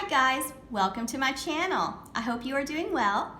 Hi guys, welcome to my channel. I hope you are doing well.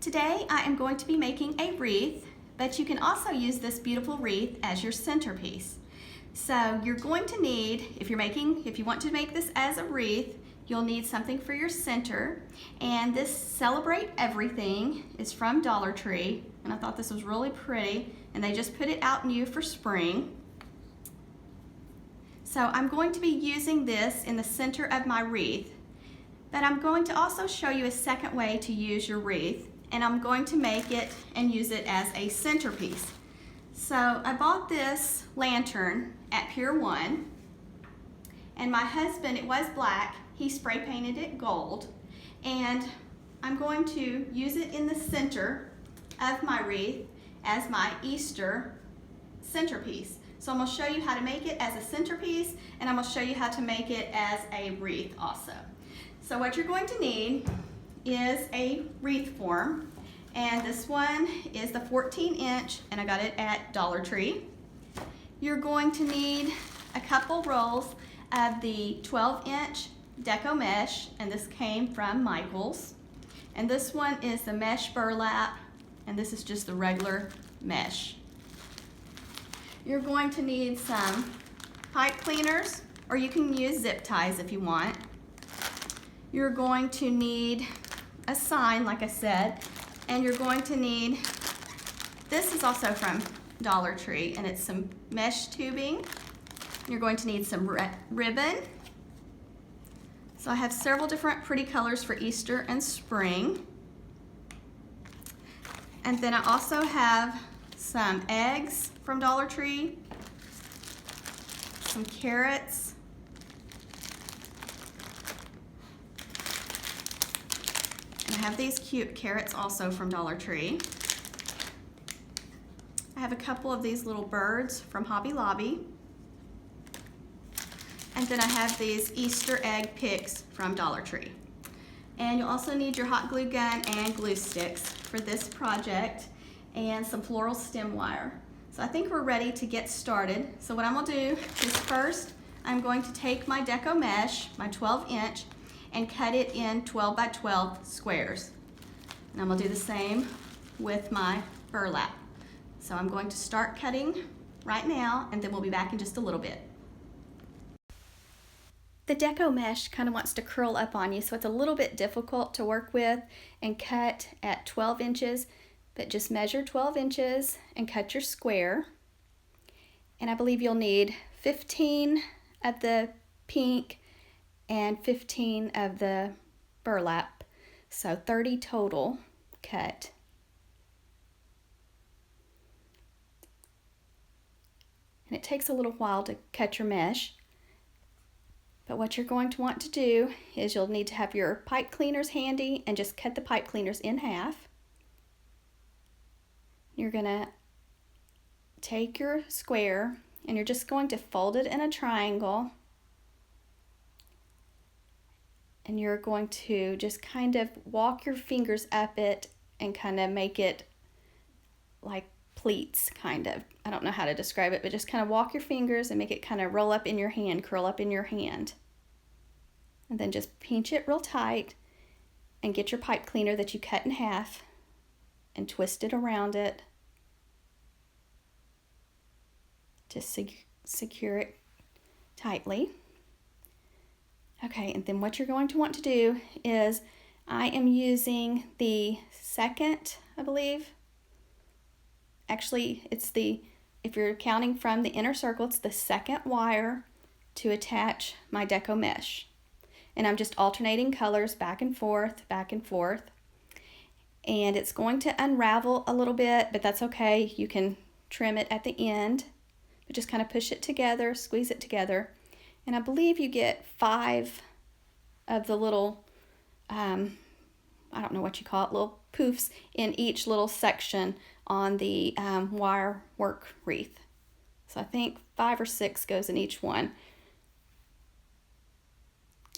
Today I am going to be making a wreath, but you can also use this beautiful wreath as your centerpiece. So you're going to need, if you want to make this as a wreath, you'll need something for your center. And this Celebrate Everything is from Dollar Tree, and I thought this was really pretty, and they just put it out new for spring. So I'm going to be using this in the center of my wreath, but I'm going to also show you a second way to use your wreath, and I'm going to make it and use it as a centerpiece. So I bought this lantern at Pier 1, and my husband, it was black, he spray painted it gold, and I'm going to use it in the center of my wreath as my Easter centerpiece. So I'm going to show you how to make it as a centerpiece, and I'm going to show you how to make it as a wreath also. So what you're going to need is a wreath form, and this one is the 14-inch, and I got it at Dollar Tree. You're going to need a couple rolls of the 12-inch deco mesh, and this came from Michael's. And this one is the mesh burlap, and this is just the regular mesh. You're going to need some pipe cleaners, or you can use zip ties if you want. You're going to need a sign, like I said, and you're going to need, this is also from Dollar Tree, and it's some mesh tubing. You're going to need some ribbon. So I have several different pretty colors for Easter and spring. And then I also have some eggs from Dollar Tree, some carrots, and I have these cute carrots also from Dollar Tree. I have a couple of these little birds from Hobby Lobby. And then I have these Easter egg picks from Dollar Tree. And you'll also need your hot glue gun and glue sticks for this project, and some floral stem wire. So I think we're ready to get started. So what I'm gonna do is first, I'm going to take my deco mesh, my 12-inch, and cut it in 12 by 12 squares. And I'm gonna do the same with my burlap. So I'm going to start cutting right now, and then we'll be back in just a little bit. The deco mesh kind of wants to curl up on you, so it's a little bit difficult to work with and cut at 12 inches, but just measure 12 inches and cut your square. And I believe you'll need 15 of the pink and 15 of the burlap, so 30 total cut. And it takes a little while to cut your mesh. But what you're going to want to do is you'll need to have your pipe cleaners handy and just cut the pipe cleaners in half. You're going to take your square and you're just going to fold it in a triangle. And you're going to just kind of walk your fingers up it and kind of make it like pleats, kind of. I don't know how to describe it, but just kind of walk your fingers and make it kind of roll up in your hand, curl up in your hand. And then just pinch it real tight and get your pipe cleaner that you cut in half and twist it around it to secure it tightly. Okay, and then what you're going to want to do is, I am using the second, I believe, actually it's if you're counting from the inner circle, it's the second wire to attach my deco mesh. And I'm just alternating colors back and forth, and it's going to unravel a little bit, but that's okay. You can trim it at the end, but just kind of push it together, squeeze it together. And I believe you get 5 of the little, I don't know what you call it, little poofs in each little section on the wire work wreath. So I think 5 or 6 goes in each one.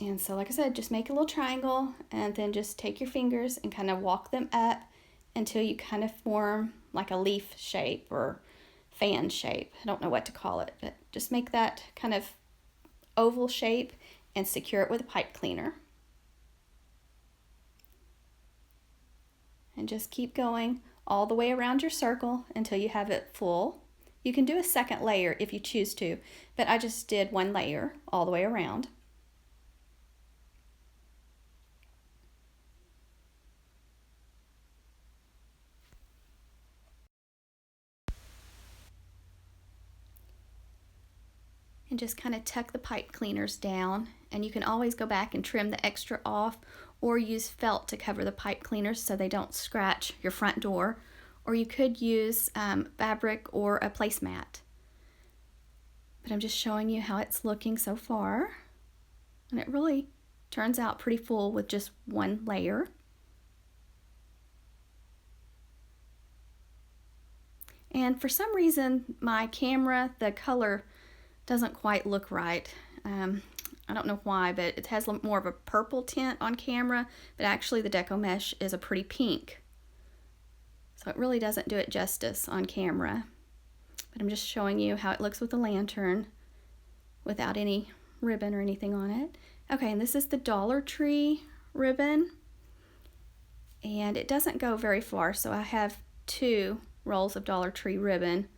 And so like I said, just make a little triangle and then just take your fingers and kind of walk them up until you kind of form like a leaf shape or fan shape. I don't know what to call it, but just make that kind of oval shape and secure it with a pipe cleaner. and just keep going all the way around your circle until you have it full. You can do a second layer if you choose to, but I just did one layer all the way around. And just kind of tuck the pipe cleaners down, and you can always go back and trim the extra off or use felt to cover the pipe cleaners so they don't scratch your front door, or you could use fabric or a placemat. But I'm just showing you how it's looking so far, and it really turns out pretty full with just one layer. And for some reason my camera, the color doesn't quite look right. I don't know why, but it has more of a purple tint on camera, but actually the deco mesh is a pretty pink. So it really doesn't do it justice on camera. But I'm just showing you how it looks with the lantern without any ribbon or anything on it. Okay, and this is the Dollar Tree ribbon. And it doesn't go very far, so I have 2 rolls of Dollar Tree ribbon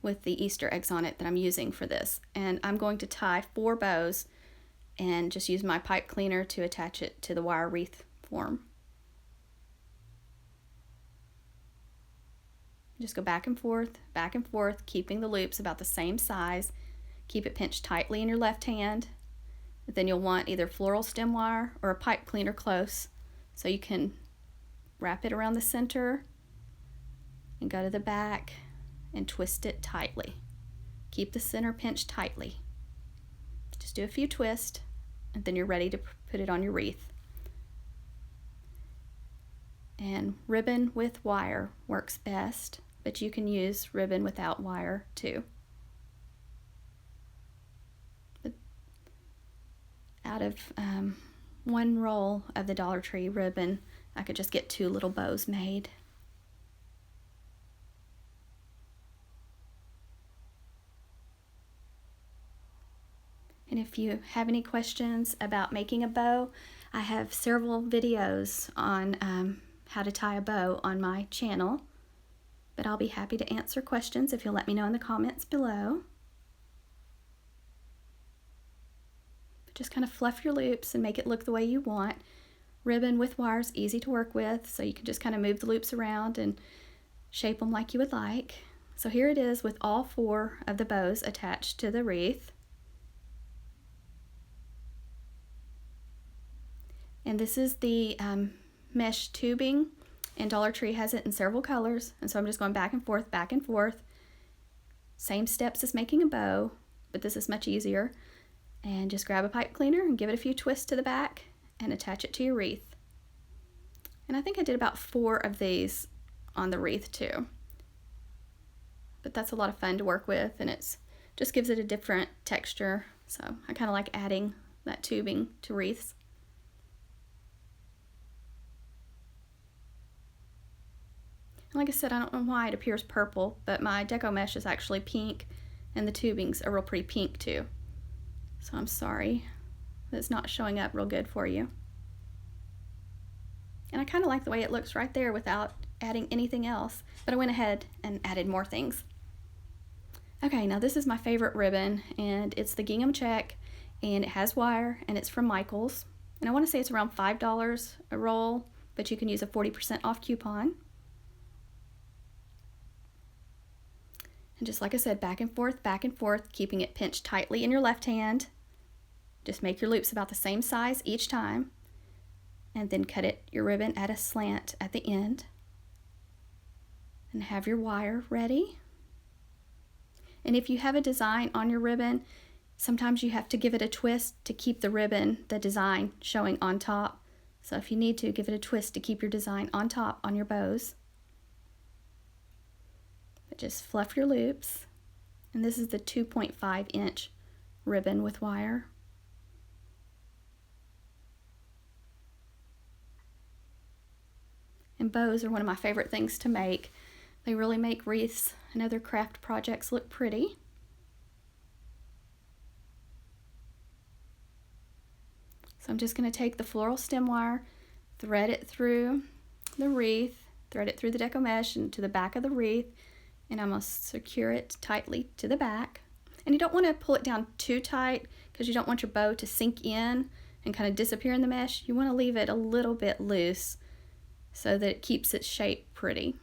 with the Easter eggs on it that I'm using for this. And I'm going to tie 4 bows and just use my pipe cleaner to attach it to the wire wreath form. Just go back and forth, keeping the loops about the same size. Keep it pinched tightly in your left hand. But then you'll want either floral stem wire or a pipe cleaner close, so you can wrap it around the center and go to the back and twist it tightly. Keep the center pinched tightly. Just do a few twists, and then you're ready to put it on your wreath. And ribbon with wire works best, but you can use ribbon without wire too. But out of 1 roll of the Dollar Tree ribbon, I could just get 2 little bows made. And if you have any questions about making a bow, I have several videos on how to tie a bow on my channel. But I'll be happy to answer questions if you'll let me know in the comments below. But just kind of fluff your loops and make it look the way you want. Ribbon with wire is easy to work with, so you can just kind of move the loops around and shape them like you would like. So here it is with all 4 of the bows attached to the wreath. And this is the mesh tubing, and Dollar Tree has it in several colors, and so I'm just going back and forth. Same steps as making a bow, but this is much easier. And just grab a pipe cleaner and give it a few twists to the back and attach it to your wreath. And I think I did about 4 of these on the wreath too. But that's a lot of fun to work with, and it's just gives it a different texture. So I kind of like adding that tubing to wreaths. Like I said, I don't know why it appears purple, but my deco mesh is actually pink, and the tubings are real pretty pink too. So I'm sorry that it's not showing up real good for you. And I kind of like the way it looks right there without adding anything else, but I went ahead and added more things. Okay, now this is my favorite ribbon, and it's the gingham check, and it has wire, and it's from Michaels. And I want to say it's around $5 a roll, but you can use a 40% off coupon. And just like I said, back and forth, keeping it pinched tightly in your left hand. Just make your loops about the same size each time, and then cut your ribbon at a slant at the end. And have your wire ready. And if you have a design on your ribbon, sometimes you have to give it a twist to keep the ribbon, the design, showing on top. So if you need to, give it a twist to keep your design on top on your bows. Just fluff your loops, and this is the 2.5 inch ribbon with wire. And bows are one of my favorite things to make. They really make wreaths and other craft projects look pretty. So I'm just going to take the floral stem wire, thread it through the wreath, thread it through the deco mesh into the back of the wreath, and I'm going to secure it tightly to the back. And you don't want to pull it down too tight because you don't want your bow to sink in and kind of disappear in the mesh. You want to leave it a little bit loose so that it keeps its shape pretty.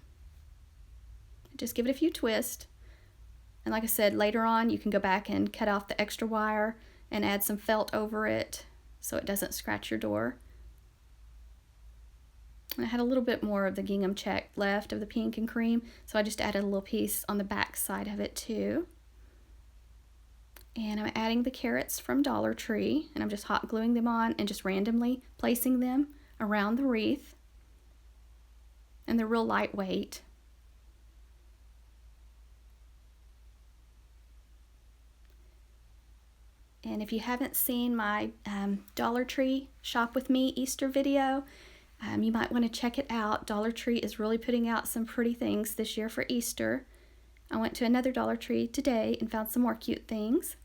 Just give it a few twists. And like I said, later on you can go back and cut off the extra wire and add some felt over it so it doesn't scratch your door. And I had a little bit more of the gingham check left of the pink and cream, so I just added a little piece on the back side of it too. And I'm adding the carrots from Dollar Tree, and I'm just hot gluing them on and just randomly placing them around the wreath. And they're real lightweight. And if you haven't seen my Dollar Tree Shop With Me Easter video, you might want to check it out. Dollar Tree is really putting out some pretty things this year for Easter. I went to another Dollar Tree today and found some more cute things.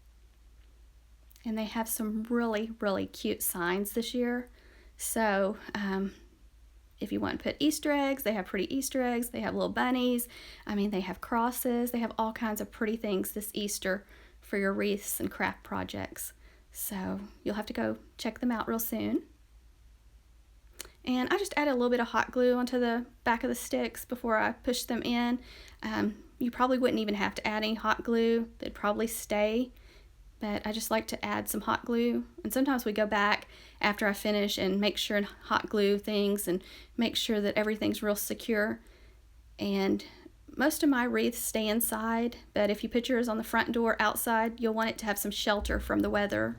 And they have some really, really cute signs this year. So if you want to put Easter eggs, they have pretty Easter eggs. They have little bunnies. I mean, they have crosses. They have all kinds of pretty things this Easter for your wreaths and craft projects. So you'll have to go check them out real soon. And I just added a little bit of hot glue onto the back of the sticks before I pushed them in. You probably wouldn't even have to add any hot glue. They'd probably stay. But I just like to add some hot glue. And sometimes we go back after I finish and make sure and hot glue things and make sure that everything's real secure. And most of my wreaths stay inside, but if you put yours on the front door outside, you'll want it to have some shelter from the weather.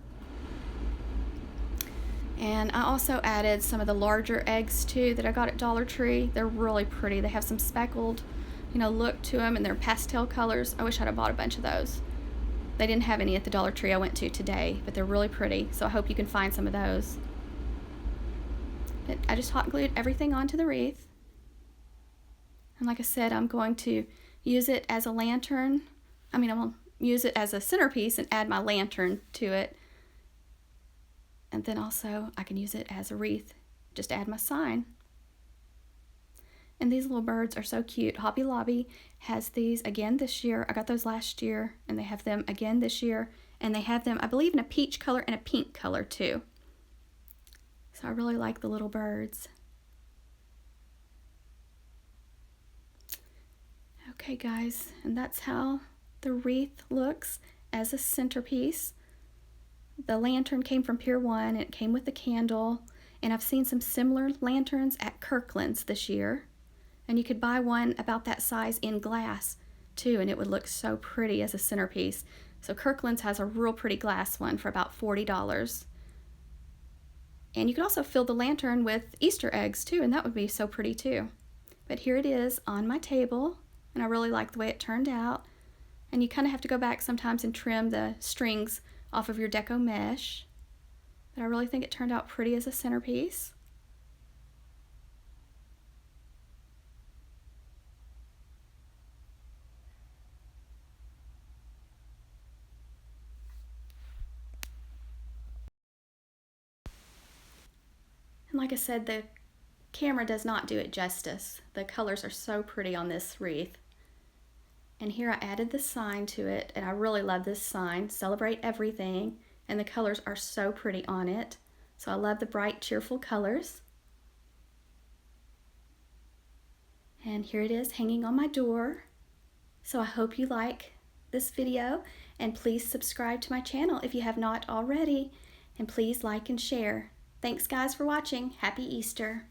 And I also added some of the larger eggs too that I got at Dollar Tree. They're really pretty. They have some speckled, look to them, and they're pastel colors. I wish I'd have bought a bunch of those. They didn't have any at the Dollar Tree I went to today, but they're really pretty, so I hope you can find some of those. But I just hot glued everything onto the wreath. And like I said, I'm going to use it as a lantern. I'm going to use it as a centerpiece and add my lantern to it. And then also I can use it as a wreath, just add my sign. And these little birds are so cute. Hobby Lobby has these again this year. I got those last year, and they have them again this year. And they have them, I believe, in a peach color and a pink color too. So I really like the little birds. Okay guys, and that's how the wreath looks as a centerpiece. The lantern came from Pier 1, and it came with the candle, and I've seen some similar lanterns at Kirkland's this year, and you could buy one about that size in glass too, and it would look so pretty as a centerpiece. So Kirkland's has a real pretty glass one for about $40. And you could also fill the lantern with Easter eggs too, and that would be so pretty too. But here it is on my table, and I really like the way it turned out. And you kind of have to go back sometimes and trim the strings off of your deco mesh, but I really think it turned out pretty as a centerpiece. And like I said, the camera does not do it justice. The colors are so pretty on this wreath. And here I added the sign to it, and I really love this sign, Celebrate Everything, and the colors are so pretty on it. So I love the bright, cheerful colors. And here it is hanging on my door. So I hope you like this video, and please subscribe to my channel if you have not already, and please like and share. Thanks guys for watching. Happy Easter.